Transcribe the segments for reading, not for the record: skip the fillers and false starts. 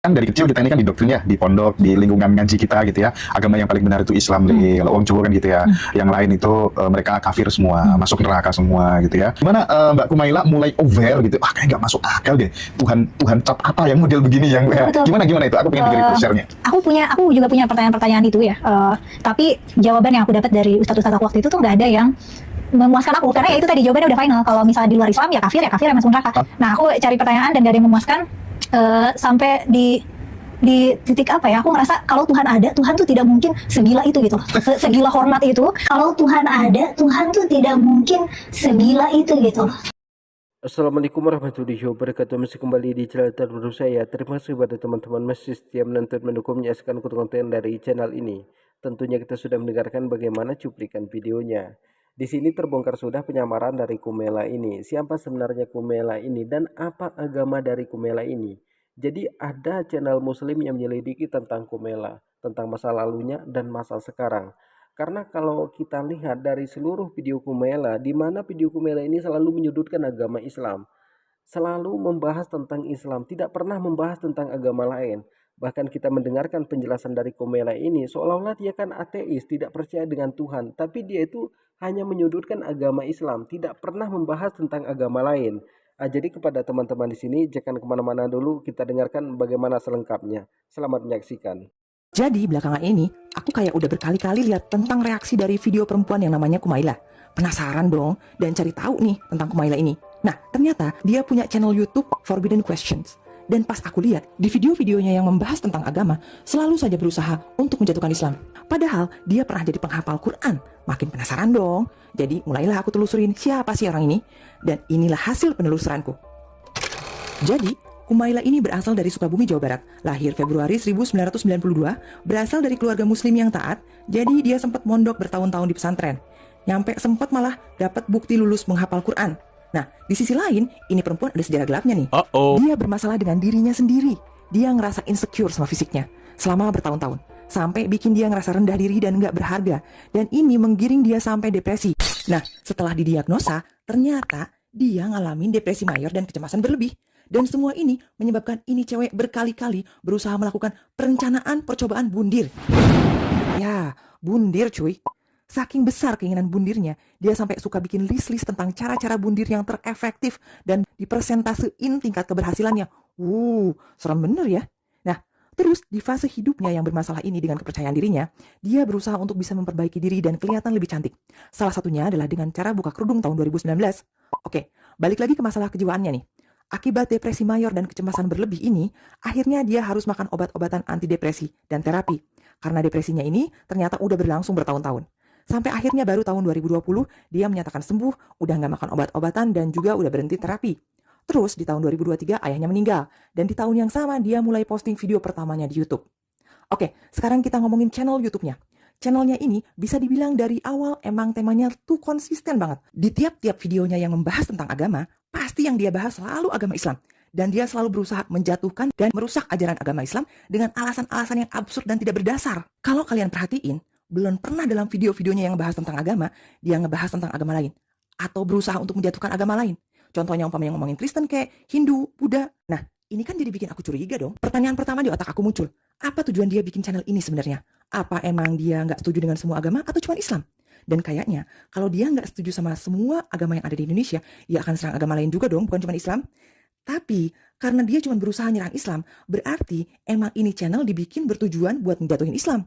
Kan dari kecil kita ini kan didoktrin ya, di pondok, di lingkungan ngaji kita gitu ya, agama yang paling benar itu Islam deh, kalau orang cowok kan gitu ya, yang lain itu mereka kafir semua, masuk neraka semua gitu ya. Gimana Mbak Kumaila mulai aware gitu, kayak nggak masuk akal deh, Tuhan cap apa yang model begini yang gimana itu, aku pengen dengerin share-nya. Aku juga punya pertanyaan-pertanyaan itu ya, tapi jawaban yang aku dapat dari ustadz-ustadz aku waktu itu tuh nggak ada yang memuaskan aku, karena ya itu tadi jawabannya udah final. Kalau misalnya di luar Islam ya kafir ya masuk neraka. Nah aku cari pertanyaan dan gak ada yang memuaskan, sampai di titik apa ya, aku ngerasa kalau Tuhan ada, Tuhan tuh tidak mungkin segila itu gitu, segila hormat itu. Kalau Tuhan ada, Tuhan tuh tidak mungkin segila itu gitu. Assalamualaikum warahmatullahi wabarakatuh. Masih kembali di channel terbaru saya. Terima kasih kepada teman-teman masih setia menonton, mendukung, menyaksikan konten dari channel ini. Tentunya kita sudah mendengarkan bagaimana cuplikan videonya. Di sini terbongkar sudah penyamaran dari Kumela ini. Siapa sebenarnya Kumela ini dan apa agama dari Kumela ini? Jadi ada channel muslim yang menyelidiki tentang Kumela, tentang masa lalunya dan masa sekarang. Karena kalau kita lihat dari seluruh video Kumela, di mana video Kumela ini selalu menyudutkan agama Islam, selalu membahas tentang Islam, tidak pernah membahas tentang agama lain. Bahkan kita mendengarkan penjelasan dari Kumela ini, seolah-olah dia kan ateis, tidak percaya dengan Tuhan, tapi dia itu hanya menyudutkan agama Islam, tidak pernah membahas tentang agama lain. Jadi kepada teman-teman di sini, jangan kemana-mana dulu, kita dengarkan bagaimana selengkapnya. Selamat menyaksikan. Jadi belakangan ini, aku kayak udah berkali-kali lihat tentang reaksi dari video perempuan yang namanya Kumaila. Penasaran dong, dan cari tahu nih tentang Kumaila ini. Nah, ternyata dia punya channel YouTube Forbidden Questions. Dan pas aku lihat, di video-videonya yang membahas tentang agama, selalu saja berusaha untuk menjatuhkan Islam. Padahal, dia pernah jadi penghafal Quran. Makin penasaran dong. Jadi, mulailah aku telusurin siapa sih orang ini. Dan inilah hasil penelusuranku. Jadi, Kumaila ini berasal dari Sukabumi, Jawa Barat. Lahir Februari 1992, berasal dari keluarga muslim yang taat, jadi dia sempat mondok bertahun-tahun di pesantren. Nyampe sempat malah dapat bukti lulus menghafal Quran. Nah, di sisi lain, ini perempuan ada sejarah gelapnya nih. Dia bermasalah dengan dirinya sendiri. Dia ngerasa insecure sama fisiknya selama bertahun-tahun. Sampai bikin dia ngerasa rendah diri dan gak berharga. Dan ini menggiring dia sampai depresi. Nah, setelah didiagnosa, ternyata dia ngalamin depresi mayor dan kecemasan berlebih. Dan semua ini menyebabkan ini cewek berkali-kali berusaha melakukan perencanaan percobaan bundir. Ya, bundir cuy. Saking besar keinginan bundirnya, dia sampai suka bikin list-list tentang cara-cara bundir yang terefektif dan dipresentasein tingkat keberhasilannya. Serem bener ya. Nah, terus di fase hidupnya yang bermasalah ini dengan kepercayaan dirinya, dia berusaha untuk bisa memperbaiki diri dan kelihatan lebih cantik. Salah satunya adalah dengan cara buka kerudung tahun 2019. Oke, balik lagi ke masalah kejiwaannya nih. Akibat depresi mayor dan kecemasan berlebih ini, akhirnya dia harus makan obat-obatan antidepresi dan terapi. Karena depresinya ini ternyata udah berlangsung bertahun-tahun. Sampai akhirnya baru tahun 2020, dia menyatakan sembuh, udah gak makan obat-obatan dan juga udah berhenti terapi. Terus di tahun 2023 ayahnya meninggal, dan di tahun yang sama dia mulai posting video pertamanya di YouTube. Oke, sekarang kita ngomongin channel YouTube-nya. Channelnya ini bisa dibilang dari awal emang temanya tuh konsisten banget. Di tiap-tiap videonya yang membahas tentang agama, pasti yang dia bahas selalu agama Islam. Dan dia selalu berusaha menjatuhkan dan merusak ajaran agama Islam dengan alasan-alasan yang absurd dan tidak berdasar. Kalau kalian perhatiin, belum pernah dalam video-videonya yang bahas tentang agama, dia ngebahas tentang agama lain. Atau berusaha untuk menjatuhkan agama lain. Contohnya umpamanya ngomongin Kristen kayak Hindu, Buddha. Nah, ini kan jadi bikin aku curiga dong. Pertanyaan pertama di otak aku muncul. Apa tujuan dia bikin channel ini sebenarnya? Apa emang dia nggak setuju dengan semua agama atau cuma Islam? Dan kayaknya kalau dia nggak setuju sama semua agama yang ada di Indonesia, dia akan serang agama lain juga dong, bukan cuma Islam. Tapi karena dia cuma berusaha nyerang Islam, berarti emang ini channel dibikin bertujuan buat menjatuhin Islam.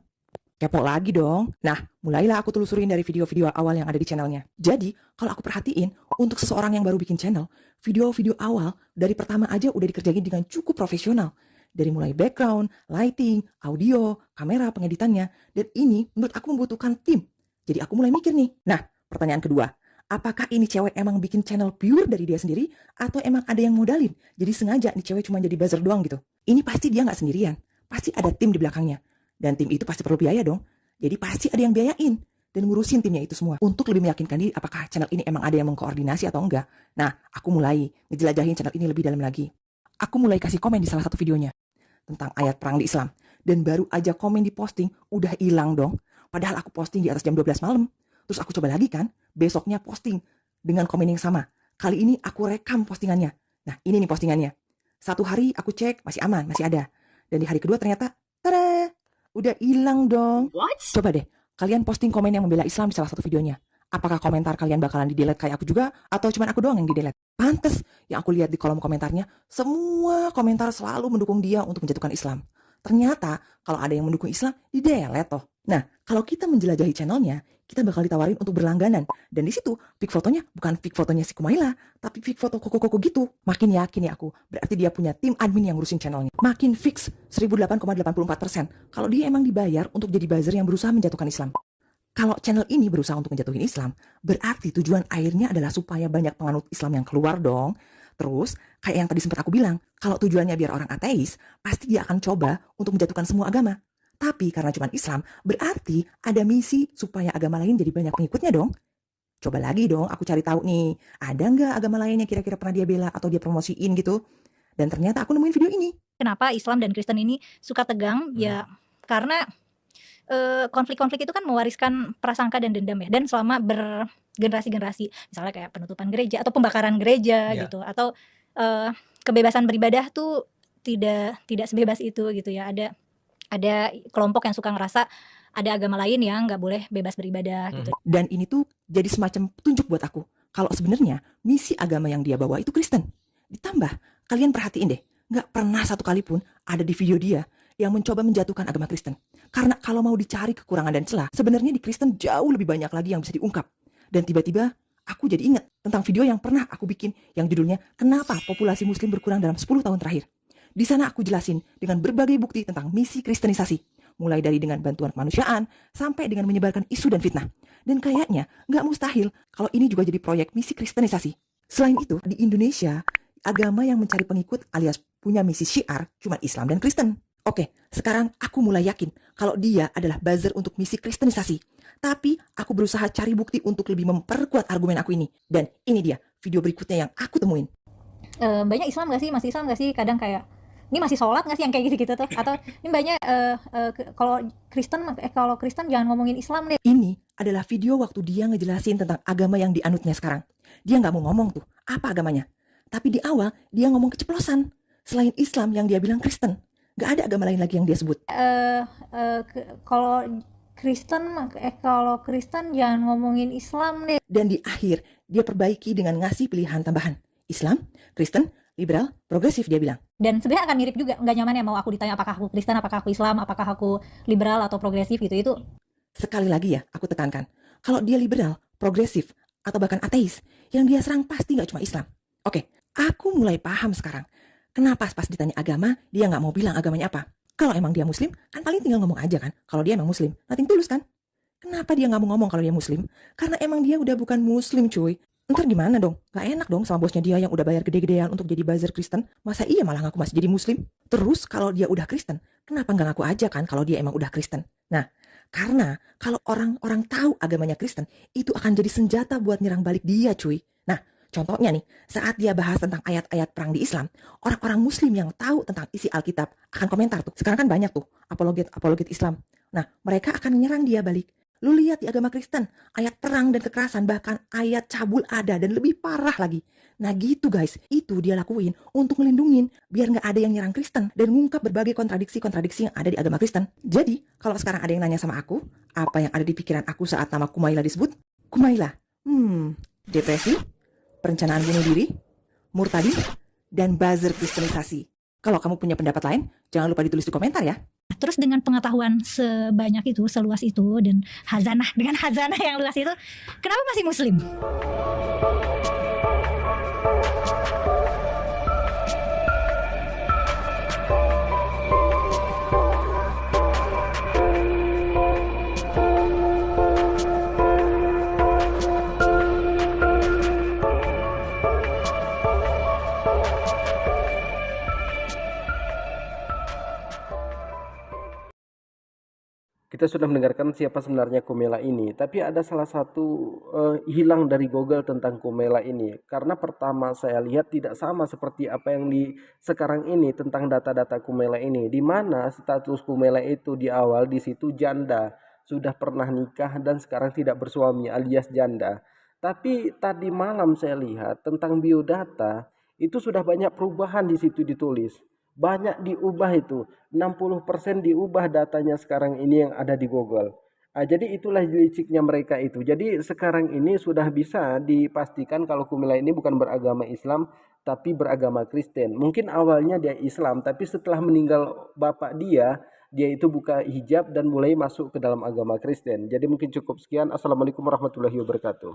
Kepo lagi dong. Nah, mulailah aku telusurin dari video-video awal yang ada di channelnya. Jadi, kalau aku perhatiin, untuk seseorang yang baru bikin channel, video-video awal dari pertama aja udah dikerjain dengan cukup profesional. Dari mulai background, lighting, audio, kamera, pengeditannya. Dan ini menurut aku membutuhkan tim. Jadi aku mulai mikir nih. Nah, pertanyaan kedua. Apakah ini cewek emang bikin channel pure dari dia sendiri? Atau emang ada yang modalin? Jadi sengaja nih cewek cuma jadi buzzer doang gitu. Ini pasti dia gak sendirian. Pasti ada tim di belakangnya. Dan tim itu pasti perlu biaya dong. Jadi pasti ada yang biayain. Dan ngurusin timnya itu semua. Untuk lebih meyakinkan diri apakah channel ini emang ada yang mengkoordinasi atau enggak. Nah, aku mulai ngejelajahin channel ini lebih dalam lagi. Aku mulai kasih komen di salah satu videonya. Tentang ayat perang di Islam. Dan baru aja komen di posting, udah hilang dong. Padahal aku posting di atas jam 12 malam. Terus aku coba lagi kan, besoknya posting dengan komen yang sama. Kali ini aku rekam postingannya. Nah, ini nih postingannya. Satu hari aku cek, masih aman, masih ada. Dan di hari kedua ternyata, tada, udah hilang dong. Coba deh, kalian posting komen yang membela Islam di salah satu videonya. Apakah komentar kalian bakalan di-delete kayak aku juga, atau cuma aku doang yang di-delete? Pantes, yang aku lihat di kolom komentarnya, semua komentar selalu mendukung dia untuk menjatuhkan Islam. Ternyata, kalau ada yang mendukung Islam, di-delete toh. Nah, kalau kita menjelajahi channelnya, kita bakal ditawarin untuk berlangganan. Dan di situ, pic fotonya bukan pic fotonya si Kumaila, tapi pic foto koko-koko gitu. Makin yakin ya aku, berarti dia punya tim admin yang ngurusin channelnya. Makin fix, 1008,84% kalau dia emang dibayar untuk jadi buzzer yang berusaha menjatuhkan Islam. Kalau channel ini berusaha untuk menjatuhin Islam, berarti tujuan akhirnya adalah supaya banyak penganut Islam yang keluar dong. Terus, kayak yang tadi sempat aku bilang, kalau tujuannya biar orang ateis, pasti dia akan coba untuk menjatuhkan semua agama. Tapi karena cuma Islam, berarti ada misi supaya agama lain jadi banyak pengikutnya dong. Coba lagi dong, aku cari tahu nih, ada nggak agama lain yang kira-kira pernah dia bela atau dia promosiin gitu. Dan ternyata aku nemuin video ini. Kenapa Islam dan Kristen ini suka tegang? Ya karena konflik-konflik itu kan mewariskan prasangka dan dendam ya. Dan selama bergenerasi-generasi, misalnya kayak penutupan gereja atau pembakaran gereja gitu, atau kebebasan beribadah tuh tidak sebebas itu gitu ya. Ada kelompok yang suka ngerasa ada agama lain yang nggak boleh bebas beribadah gitu. Dan ini tuh jadi semacam petunjuk buat aku. Kalau sebenarnya misi agama yang dia bawa itu Kristen. Ditambah, kalian perhatiin deh, nggak pernah satu kali pun ada di video dia yang mencoba menjatuhkan agama Kristen. Karena kalau mau dicari kekurangan dan celah, sebenarnya di Kristen jauh lebih banyak lagi yang bisa diungkap. Dan tiba-tiba aku jadi ingat tentang video yang pernah aku bikin yang judulnya Kenapa Populasi Muslim Berkurang dalam 10 tahun terakhir. Di sana aku jelasin dengan berbagai bukti tentang misi kristenisasi. Mulai dari dengan bantuan kemanusiaan, sampai dengan menyebarkan isu dan fitnah. Dan kayaknya nggak mustahil kalau ini juga jadi proyek misi kristenisasi. Selain itu, di Indonesia, agama yang mencari pengikut alias punya misi syiar cuma Islam dan Kristen. Oke, sekarang aku mulai yakin kalau dia adalah buzzer untuk misi kristenisasi. Tapi aku berusaha cari bukti untuk lebih memperkuat argumen aku ini. Dan ini dia video berikutnya yang aku temuin. Banyak Islam gak sih? Masih Islam gak sih? Kadang kayak ini masih sholat nggak sih yang kayak gitu-gitu tuh? Atau ini banyak kalau Kristen jangan ngomongin Islam deh. Ini adalah video waktu dia ngejelasin tentang agama yang dianutnya sekarang. Dia nggak mau ngomong tuh apa agamanya. Tapi di awal dia ngomong keceplosan. Selain Islam yang dia bilang Kristen, nggak ada agama lain lagi yang dia sebut. Kalau Kristen jangan ngomongin Islam deh. Dan di akhir dia perbaiki dengan ngasih pilihan tambahan. Islam, Kristen, liberal, progresif dia bilang. Dan sebenarnya akan mirip juga, nggak nyaman ya mau aku ditanya apakah aku Kristen, apakah aku Islam, apakah aku liberal atau progresif gitu. Itu sekali lagi ya aku tekankan, kalau dia liberal, progresif, atau bahkan ateis, yang dia serang pasti nggak cuma Islam. Oke, aku mulai paham sekarang. Kenapa pas ditanya agama, dia nggak mau bilang agamanya apa. Kalau emang dia Muslim, kan paling tinggal ngomong aja kan. Kalau dia emang Muslim, nothing tulus kan. Kenapa dia nggak mau ngomong kalau dia Muslim? Karena emang dia udah bukan Muslim cuy. Ntar gimana dong? Gak enak dong sama bosnya dia yang udah bayar gede-gedean untuk jadi buzzer Kristen. Masa iya malah ngaku masih jadi Muslim? Terus kalau dia udah Kristen, kenapa gak ngaku aja kan kalau dia emang udah Kristen? Nah, karena kalau orang-orang tahu agamanya Kristen, itu akan jadi senjata buat nyerang balik dia cuy. Nah, contohnya nih, saat dia bahas tentang ayat-ayat perang di Islam, orang-orang Muslim yang tahu tentang isi Alkitab akan komentar tuh. Sekarang kan banyak tuh apologet Islam. Nah, mereka akan menyerang dia balik. Lu lihat di agama Kristen, ayat perang dan kekerasan, bahkan ayat cabul ada dan lebih parah lagi. Nah gitu guys, itu dia lakuin untuk ngelindungin biar gak ada yang nyerang Kristen dan ngungkap berbagai kontradiksi-kontradiksi yang ada di agama Kristen. Jadi, kalau sekarang ada yang nanya sama aku, apa yang ada di pikiran aku saat nama Kumaila disebut? Kumaila, depresi, perencanaan bunuh diri, murtadi, dan buzzer kristenisasi. Kalau kamu punya pendapat lain, jangan lupa ditulis di komentar ya. Terus dengan pengetahuan sebanyak itu, seluas itu, dan dengan hazanah yang luas itu, kenapa masih Muslim? Kita sudah mendengarkan siapa sebenarnya Kumaila ini, tapi ada salah satu hilang dari Google tentang Kumaila ini. Karena pertama saya lihat tidak sama seperti apa yang di sekarang ini tentang data-data Kumaila ini, di mana status Kumaila itu di awal di situ janda, sudah pernah nikah dan sekarang tidak bersuami alias janda. Tapi tadi malam saya lihat tentang biodata itu sudah banyak perubahan di situ ditulis. banyak diubah itu. 60% diubah datanya sekarang ini yang ada di Google. Jadi itulah liciknya mereka itu. Jadi sekarang ini sudah bisa dipastikan kalau Kumilah ini bukan beragama Islam tapi beragama Kristen. Mungkin awalnya dia Islam, tapi setelah meninggal bapak dia itu buka hijab dan mulai masuk ke dalam agama Kristen. Jadi mungkin cukup sekian. Assalamualaikum warahmatullahi wabarakatuh.